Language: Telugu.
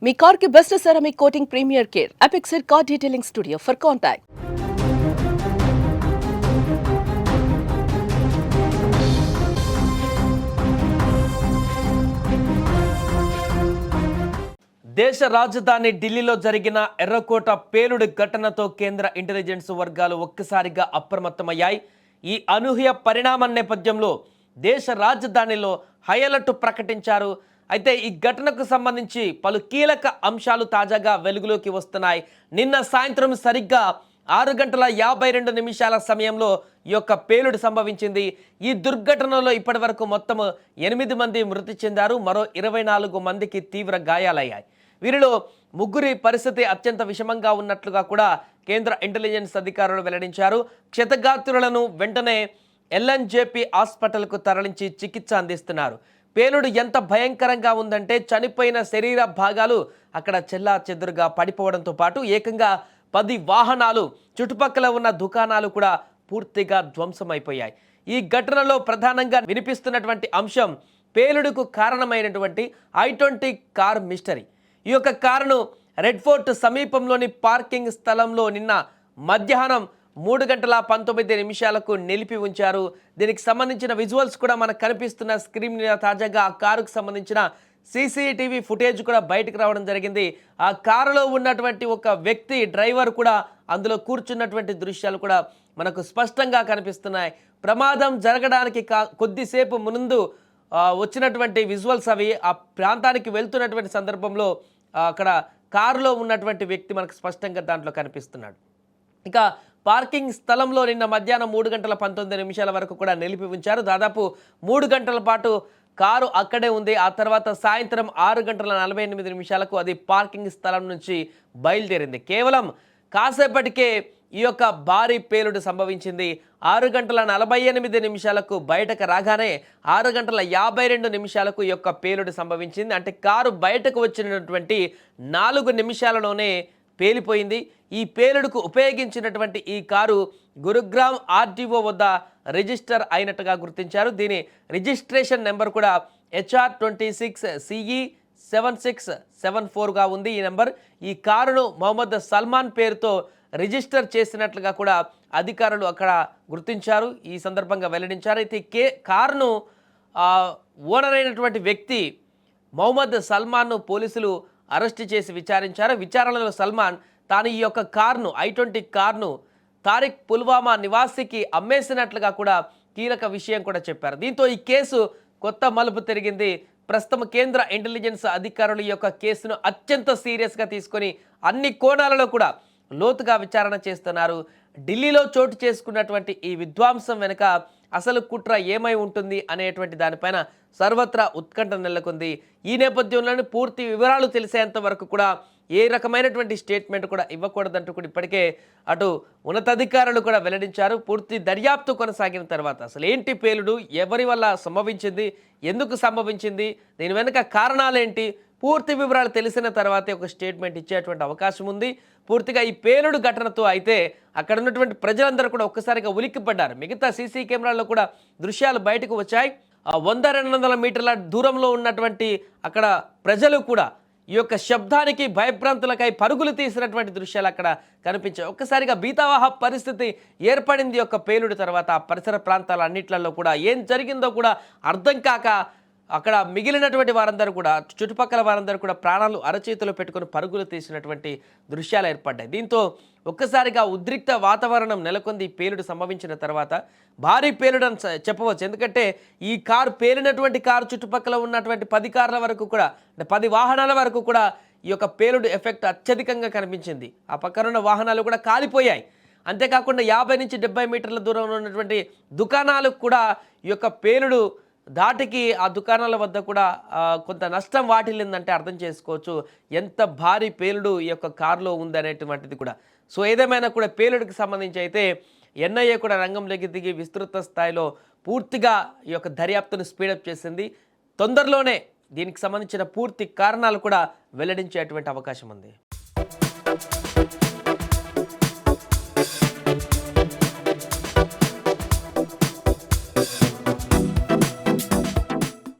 మీ కార్ కి best ceramic coating premier care Apexer car detailing studio for contact. దేశ రాజధాని ఢిల్లీలో జరిగిన ఎర్రకోట పేలుడు ఘటనతో కేంద్ర ఇంటెలిజెన్స్ వర్గాలు ఒక్కసారిగా అప్రమత్తమయ్యాయి. ఈ అనూహ్య పరిణామం నేపథ్యంలో దేశ రాజధానిలో హై అలర్ట్ ప్రకటించారు. అయితే ఈ ఘటనకు సంబంధించి పలు కీలక అంశాలు తాజాగా వెలుగులోకి వస్తున్నాయి. నిన్న సాయంత్రం సరిగ్గా 6:52 సమయంలో ఈ యొక్క పేలుడు సంభవించింది. ఈ దుర్ఘటనలో ఇప్పటివరకు మొత్తం 8 మంది మృతి చెందారు. మరో 24 మందికి తీవ్ర గాయాలయ్యాయి. వీరిలో ముగ్గురి పరిస్థితి అత్యంత విషమంగా ఉన్నట్లుగా కూడా కేంద్ర ఇంటెలిజెన్స్ అధికారులు వెల్లడించారు. క్షతగాత్రులను వెంటనే ఎల్ఎన్జేపీ హాస్పిటల్కు తరలించి చికిత్స అందిస్తున్నారు. పేలుడు ఎంత భయంకరంగా ఉందంటే చనిపోయిన శరీర భాగాలు అక్కడ చెల్లా చెదురుగా పడిపోవడంతో పాటు ఏకంగా 10 వాహనాలు, చుట్టుపక్కల ఉన్న దుకాణాలు కూడా పూర్తిగా ధ్వంసమైపోయాయి. ఈ ఘటనలో ప్రధానంగా వినిపిస్తున్నటువంటి అంశం పేలుడుకు కారణమైనటువంటి i20 కార్ మిస్టరీ. ఈ యొక్క కారును రెడ్ ఫోర్ట్ సమీపంలోని పార్కింగ్ స్థలంలో నిన్న మధ్యాహ్నం 3:19 నిలిపి ఉంచారు. దీనికి సంబంధించిన విజువల్స్ కూడా మనకు కనిపిస్తున్న స్క్రీన్ మీద తాజాగా ఆ కారుకు సంబంధించిన సీసీటీవీ ఫుటేజ్ కూడా బయటకు రావడం జరిగింది. ఆ కారులో ఉన్నటువంటి ఒక వ్యక్తి, డ్రైవర్ కూడా అందులో కూర్చున్నటువంటి దృశ్యాలు కూడా మనకు స్పష్టంగా కనిపిస్తున్నాయి. ప్రమాదం జరగడానికి కొద్దిసేపు ముందు వచ్చినటువంటి విజువల్స్ అవి. ఆ ప్రాంతానికి వెళ్తున్నటువంటి సందర్భంలో అక్కడ కారులో ఉన్నటువంటి వ్యక్తి మనకు స్పష్టంగా దాంట్లో కనిపిస్తున్నాడు. ఇక పార్కింగ్ స్థలంలో నిన్న మధ్యాహ్నం 3:19 వరకు కూడా నిలిపి ఉంచారు. దాదాపు 3 గంటల పాటు కారు అక్కడే ఉంది. ఆ తర్వాత సాయంత్రం 6:48 అది పార్కింగ్ స్థలం నుంచి బయలుదేరింది. కేవలం కాసేపటికే ఈ యొక్క భారీ పేలుడు సంభవించింది. 6:48 బయటకు రాగానే 6:52 ఈ యొక్క పేలుడు సంభవించింది. అంటే కారు బయటకు వచ్చినటువంటి 4 నిమిషాలలోనే పేలిపోయింది. ఈ పేలుడుకు ఉపయోగించినటువంటి ఈ కారు గురుగ్రామ్ ఆర్టీఓ వద్ద రిజిస్టర్ అయినట్టుగా గుర్తించారు. దీని రిజిస్ట్రేషన్ నెంబర్ కూడా HR26CE 7674గా ఉంది. ఈ నెంబర్ ఈ కారును మొహమ్మద్ సల్మాన్ పేరుతో రిజిస్టర్ చేసినట్లుగా కూడా అధికారులు అక్కడ గుర్తించారు. ఈ సందర్భంగా వెల్లడించారు. అయితే కారును ఓనర్ అయినటువంటి వ్యక్తి మొహమ్మద్ సల్మాన్ను పోలీసులు అరెస్ట్ చేసి విచారించారు. విచారణలో సల్మాన్ తాను ఈ యొక్క కారును i20 కారును తారిక్ పుల్వామా నివాసికి అమ్మేసినట్లుగా కూడా కీలక విషయం కూడా చెప్పారు. దీంతో ఈ కేసు కొత్త మలుపు తిరిగింది. ప్రస్తుతం కేంద్ర ఇంటెలిజెన్స్ అధికారులు ఈ యొక్క కేసును అత్యంత సీరియస్గా తీసుకొని అన్ని కోణాలలో కూడా లోతుగా విచారణ చేస్తున్నారు. ఢిల్లీలో చోటు చేసుకున్నటువంటి ఈ విధ్వంసం వెనుక అసలు కుట్ర ఏమై ఉంటుంది అనేటువంటి దానిపైన సర్వత్రా ఉత్కంఠ నెలకొంది. ఈ నేపథ్యంలోనే పూర్తి వివరాలు తెలిసేంత వరకు కూడా ఏ రకమైనటువంటి స్టేట్మెంట్ కూడా ఇవ్వకూడదంటూ కూడా ఇప్పటికే అటు ఉన్నతాధికారులు కూడా వెల్లడించారు. పూర్తి దర్యాప్తు కొనసాగిన తర్వాత అసలు ఏంటి పేలుడు, ఎవరి వల్ల సంభవించింది, ఎందుకు సంభవించింది, దీని వెనుక కారణాలేంటి, పూర్తి వివరాలు తెలిసిన తర్వాతే ఒక స్టేట్మెంట్ ఇచ్చేటువంటి అవకాశం ఉంది. పూర్తిగా ఈ పేలుడు ఘటనతో అయితే అక్కడ ఉన్నటువంటి ప్రజలందరూ కూడా ఒక్కసారిగా ఉలిక్కిపడ్డారు. మిగతా సీసీ కెమెరాల్లో కూడా దృశ్యాలు బయటకు వచ్చాయి. 100-200 మీటర్ల దూరంలో ఉన్నటువంటి అక్కడ ప్రజలు కూడా ఈ యొక్క శబ్దానికి భయభ్రాంతులకై పరుగులు తీసినటువంటి దృశ్యాలు అక్కడ కనిపించాయి. ఒక్కసారిగా భీతావహ పరిస్థితి ఏర్పడింది యొక్క పేలుడు తర్వాత. ఆ పరిసర ప్రాంతాల అన్నిట్లలో కూడా ఏం జరిగిందో కూడా అర్థం కాక అక్కడ మిగిలినటువంటి వారందరూ కూడా, చుట్టుపక్కల వారందరూ కూడా ప్రాణాలు అరచేతిలో పెట్టుకుని పరుగులు తీసినటువంటి దృశ్యాలు ఏర్పడ్డాయి. దీంతో ఒక్కసారిగా ఉద్రిక్త వాతావరణం నెలకొంది. పేలుడు సంభవించిన తర్వాత భారీ పేలుడు అని చెప్పవచ్చు. ఎందుకంటే ఈ కారు పేలినటువంటి కారు చుట్టుపక్కల ఉన్నటువంటి 10 కార్ల వరకు కూడా, 10 వాహనాల వరకు కూడా ఈ యొక్క పేలుడు ఎఫెక్ట్ అత్యధికంగా కనిపించింది. ఆ పక్కనున్న వాహనాలు కూడా కాలిపోయాయి. అంతేకాకుండా 50-70 మీటర్ల దూరంలో ఉన్నటువంటి దుకాణాలకు కూడా ఈ యొక్క పేలుడు దాటికి ఆ దుకాణాల వద్ద కూడా కొంత నష్టం వాటిల్లిందంటే అర్థం చేసుకోవచ్చు ఎంత భారీ పేలుడు ఈ యొక్క కారులో ఉందనేటువంటిది కూడా. సో ఏదేమైనా కూడా పేలుడికి సంబంధించి అయితే ఎన్ఐఏ కూడా రంగంలోకి దిగి విస్తృత స్థాయిలో పూర్తిగా ఈ యొక్క దర్యాప్తును స్పీడప్ చేసింది. తొందరలోనే దీనికి సంబంధించిన పూర్తి కారణాలు కూడా వెల్లడించేటువంటి అవకాశం ఉంది.